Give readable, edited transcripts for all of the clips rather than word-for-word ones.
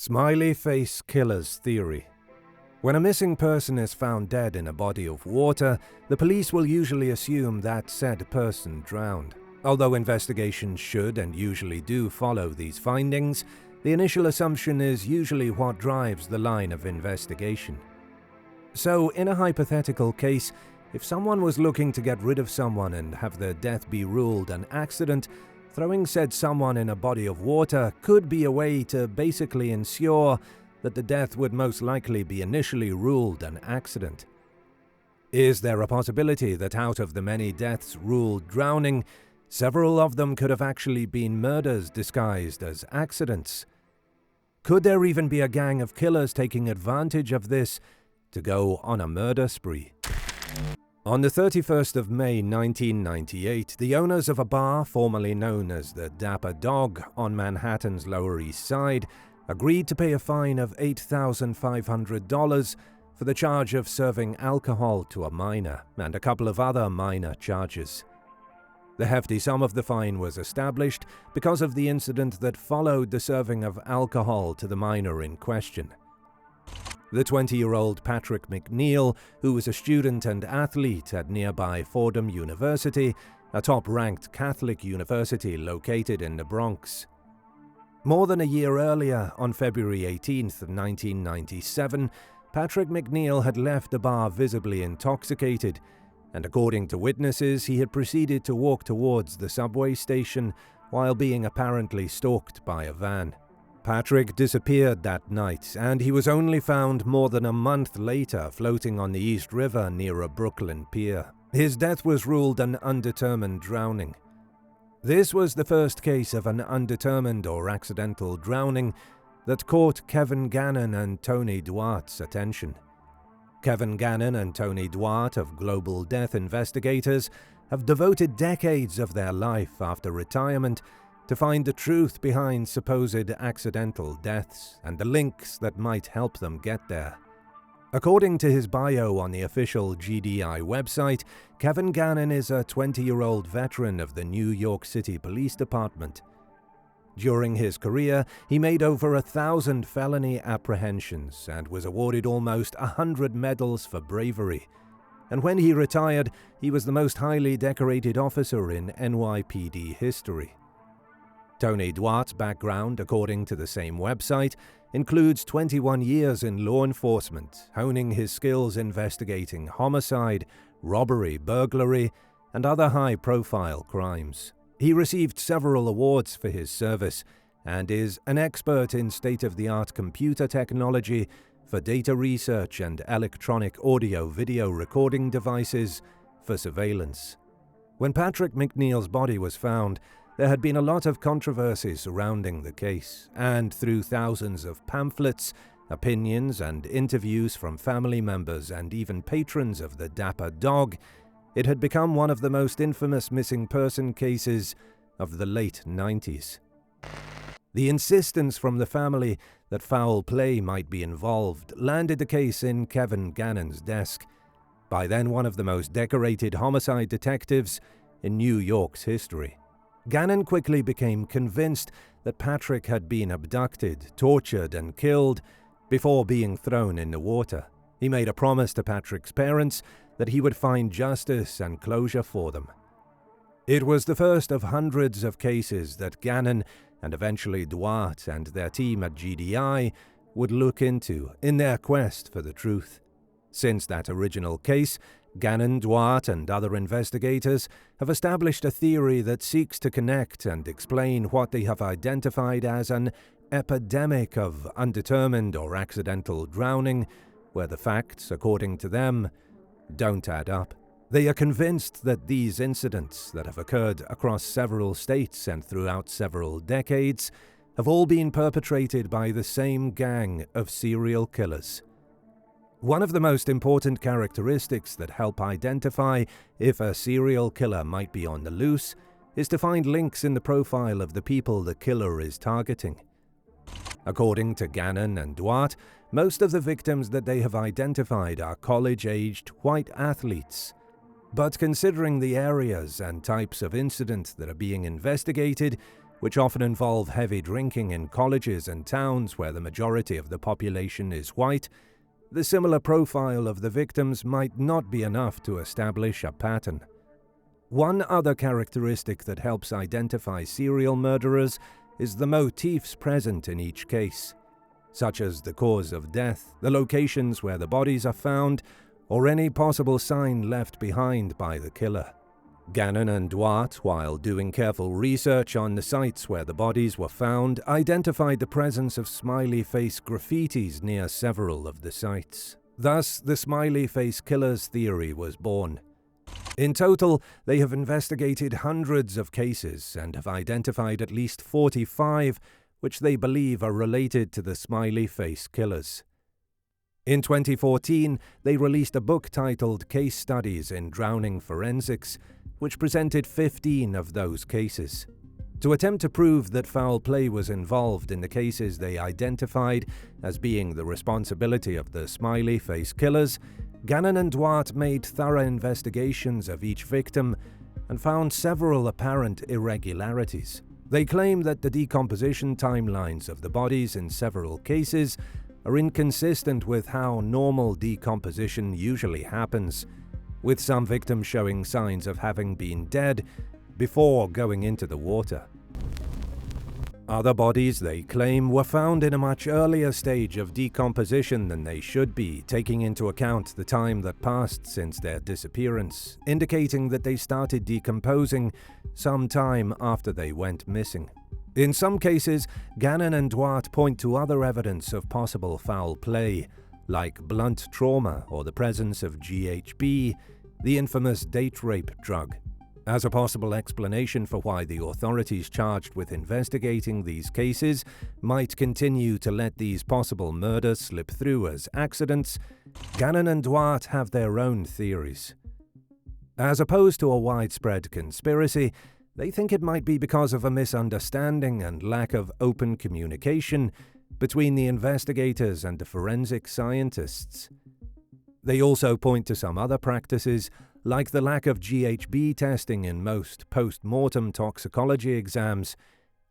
Smiley Face Killer's theory. When a missing person is found dead in a body of water, the police will usually assume that said person drowned. Although investigations should and usually do follow these findings, the initial assumption is usually what drives the line of investigation. So, in a hypothetical case, if someone was looking to get rid of someone and have their death be ruled an accident, throwing said someone in a body of water could be a way to basically ensure that the death would most likely be initially ruled an accident. Is there a possibility that out of the many deaths ruled drowning, several of them could have actually been murders disguised as accidents? Could there even be a gang of killers taking advantage of this to go on a murder spree? On the 31st of May 1998, the owners of a bar formerly known as the Dapper Dog on Manhattan's Lower East Side agreed to pay a fine of $8,500 for the charge of serving alcohol to a minor and a couple of other minor charges. The hefty sum of the fine was established because of the incident that followed the serving of alcohol to the minor in question. The 20-year-old Patrick McNeil, who was a student and athlete at nearby Fordham University, a top-ranked Catholic university located in the Bronx. More than a year earlier, on February 18, 1997, Patrick McNeil had left the bar visibly intoxicated, and according to witnesses, he had proceeded to walk towards the subway station while being apparently stalked by a van. Patrick disappeared that night, and he was only found more than a month later floating on the East River near a Brooklyn pier. His death was ruled an undetermined drowning. This was the first case of an undetermined or accidental drowning that caught Kevin Gannon and Tony Duarte's attention. Kevin Gannon and Tony Duarte of Global Death Investigators have devoted decades of their life after retirement to find the truth behind supposed accidental deaths and the links that might help them get there. According to his bio on the official GDI website, Kevin Gannon is a 20-year-old veteran of the New York City Police Department. During his career, he made over 1,000 felony apprehensions and was awarded almost 100 medals for bravery. And when he retired, he was the most highly decorated officer in NYPD history. Tony Duarte's background, according to the same website, includes 21 years in law enforcement, honing his skills investigating homicide, robbery, burglary, and other high-profile crimes. He received several awards for his service and is an expert in state-of-the-art computer technology for data research and electronic audio-video recording devices for surveillance. When Patrick McNeil's body was found, there had been a lot of controversy surrounding the case, and through thousands of pamphlets, opinions, and interviews from family members and even patrons of the Dapper Dog, it had become one of the most infamous missing person cases of the late 90s. The insistence from the family that foul play might be involved landed the case in Kevin Gannon's desk, by then one of the most decorated homicide detectives in New York's history. Gannon quickly became convinced that Patrick had been abducted, tortured, and killed before being thrown in the water. He made a promise to Patrick's parents that he would find justice and closure for them. It was the first of hundreds of cases that Gannon and eventually Duarte and their team at GDI would look into in their quest for the truth. Since that original case, Gannon, Duarte, and other investigators have established a theory that seeks to connect and explain what they have identified as an epidemic of undetermined or accidental drowning, where the facts, according to them, don't add up. They are convinced that these incidents that have occurred across several states and throughout several decades have all been perpetrated by the same gang of serial killers. One of the most important characteristics that help identify if a serial killer might be on the loose is to find links in the profile of the people the killer is targeting. According to Gannon and Duarte, most of the victims that they have identified are college-aged white athletes. But considering the areas and types of incidents that are being investigated, which often involve heavy drinking in colleges and towns where the majority of the population is white, the similar profile of the victims might not be enough to establish a pattern. One other characteristic that helps identify serial murderers is the motifs present in each case, such as the cause of death, the locations where the bodies are found, or any possible sign left behind by the killer. Gannon and Duarte, while doing careful research on the sites where the bodies were found, identified the presence of smiley face graffitis near several of the sites. Thus, the Smiley Face Killer's theory was born. In total, they have investigated hundreds of cases and have identified at least 45 which they believe are related to the Smiley Face Killers. In 2014, they released a book titled Case Studies in Drowning Forensics, which presented 15 of those cases. To attempt to prove that foul play was involved in the cases they identified as being the responsibility of the Smiley Face Killers, Gannon and Duarte made thorough investigations of each victim and found several apparent irregularities. They claim that the decomposition timelines of the bodies in several cases are inconsistent with how normal decomposition usually happens, with some victims showing signs of having been dead before going into the water. Other bodies, they claim, were found in a much earlier stage of decomposition than they should be, taking into account the time that passed since their disappearance, indicating that they started decomposing some time after they went missing. In some cases, Gannon and Duarte point to other evidence of possible foul play, like blunt trauma or the presence of GHB, the infamous date rape drug, as a possible explanation for why the authorities charged with investigating these cases might continue to let these possible murders slip through as accidents. Gannon and Duarte have their own theories. As opposed to a widespread conspiracy, they think it might be because of a misunderstanding and lack of open communication between the investigators and the forensic scientists. They also point to some other practices, like the lack of GHB testing in most post-mortem toxicology exams,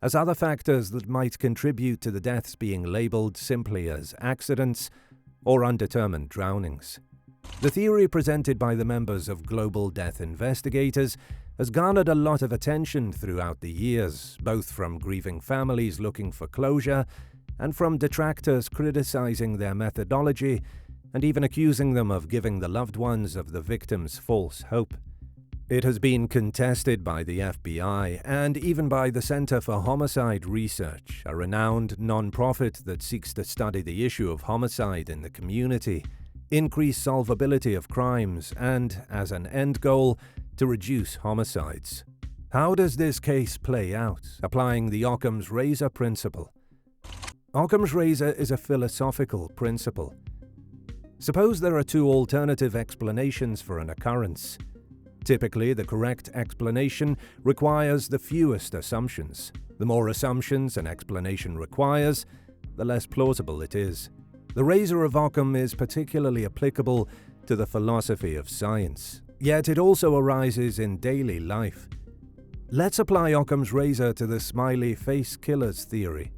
as other factors that might contribute to the deaths being labeled simply as accidents or undetermined drownings. The theory presented by the members of Global Death Investigators has garnered a lot of attention throughout the years, both from grieving families looking for closure and from detractors criticizing their methodology and even accusing them of giving the loved ones of the victims false hope. It has been contested by the FBI and even by the Center for Homicide Research, a renowned non-profit that seeks to study the issue of homicide in the community, increase solvability of crimes, and, as an end goal, to reduce homicides. How does this case play out, applying the Occam's razor principle? Occam's razor is a philosophical principle. Suppose there are two alternative explanations for an occurrence. Typically, the correct explanation requires the fewest assumptions. The more assumptions an explanation requires, the less plausible it is. The razor of Occam is particularly applicable to the philosophy of science, yet it also arises in daily life. Let's apply Occam's razor to the Smiley Face Killer's theory.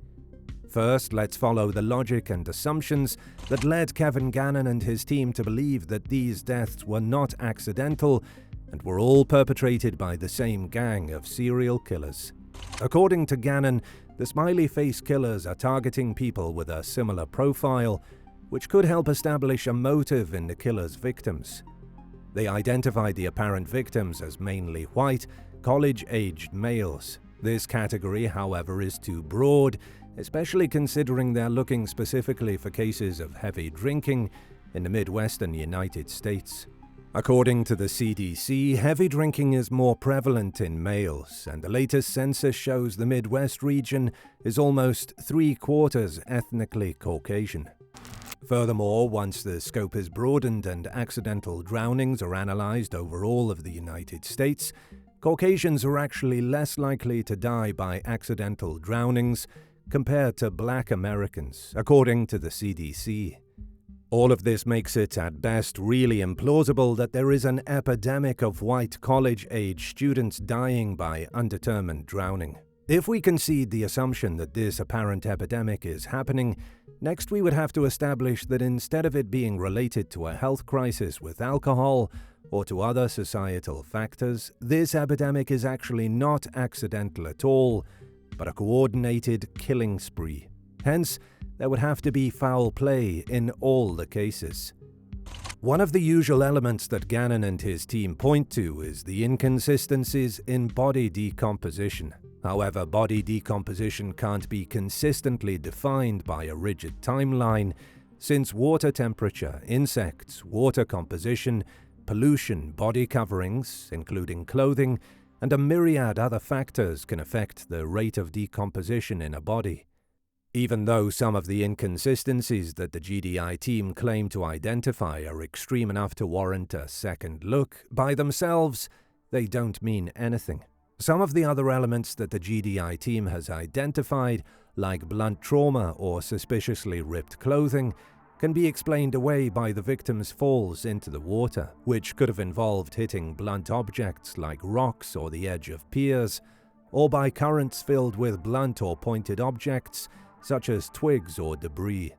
First, let's follow the logic and assumptions that led Kevin Gannon and his team to believe that these deaths were not accidental and were all perpetrated by the same gang of serial killers. According to Gannon, the Smiley Face Killers are targeting people with a similar profile, which could help establish a motive in the killer's victims. They identified the apparent victims as mainly white, college-aged males. This category, however, is too broad, especially considering they're looking specifically for cases of heavy drinking in the Midwestern United States. According to the CDC, heavy drinking is more prevalent in males, and the latest census shows the Midwest region is almost 3/4 ethnically Caucasian. Furthermore, once the scope is broadened and accidental drownings are analyzed over all of the United States, Caucasians are actually less likely to die by accidental drownings compared to Black Americans, according to the CDC. All of this makes it, at best, really implausible that there is an epidemic of white college-age students dying by undetermined drowning. If we concede the assumption that this apparent epidemic is happening, next we would have to establish that instead of it being related to a health crisis with alcohol or to other societal factors, this epidemic is actually not accidental at all, but a coordinated killing spree. Hence, there would have to be foul play in all the cases. One of the usual elements that Gannon and his team point to is the inconsistencies in body decomposition. However, body decomposition can't be consistently defined by a rigid timeline, since water temperature, insects, water composition, pollution, body coverings, including clothing, and a myriad other factors can affect the rate of decomposition in a body. Even though some of the inconsistencies that the GDI team claim to identify are extreme enough to warrant a second look, by themselves, they don't mean anything. Some of the other elements that the GDI team has identified, like blunt trauma or suspiciously ripped clothing, can be explained away by the victim's falls into the water, which could have involved hitting blunt objects like rocks or the edge of piers, or by currents filled with blunt or pointed objects, such as twigs or debris.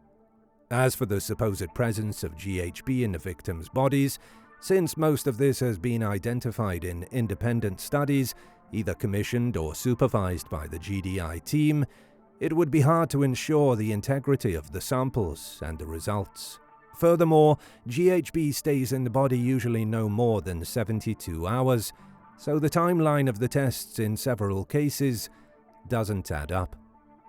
As for the supposed presence of GHB in the victims' bodies, since most of this has been identified in independent studies, either commissioned or supervised by the GDI team, it would be hard to ensure the integrity of the samples and the results. Furthermore, GHB stays in the body usually no more than 72 hours, so the timeline of the tests in several cases doesn't add up.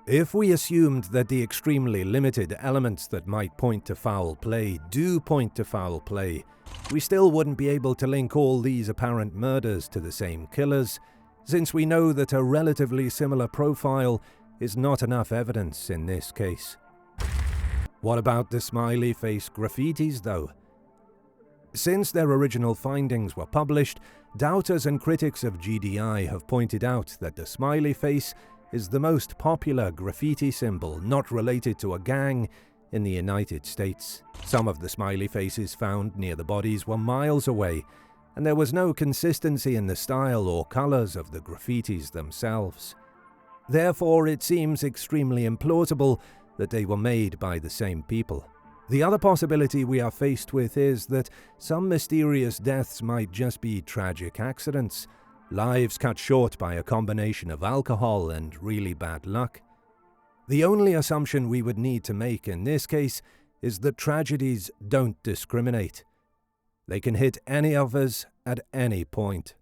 If we assumed that the extremely limited elements that might point to foul play do point to foul play, we still wouldn't be able to link all these apparent murders to the same killers, since we know that a relatively similar profile is not enough evidence in this case. What about the smiley face graffitis, though? Since their original findings were published, doubters and critics of GDI have pointed out that the smiley face is the most popular graffiti symbol not related to a gang in the United States. Some of the smiley faces found near the bodies were miles away, and there was no consistency in the style or colors of the graffitis themselves. Therefore, it seems extremely implausible that they were made by the same people. The other possibility we are faced with is that some mysterious deaths might just be tragic accidents, lives cut short by a combination of alcohol and really bad luck. The only assumption we would need to make in this case is that tragedies don't discriminate. They can hit any of us at any point.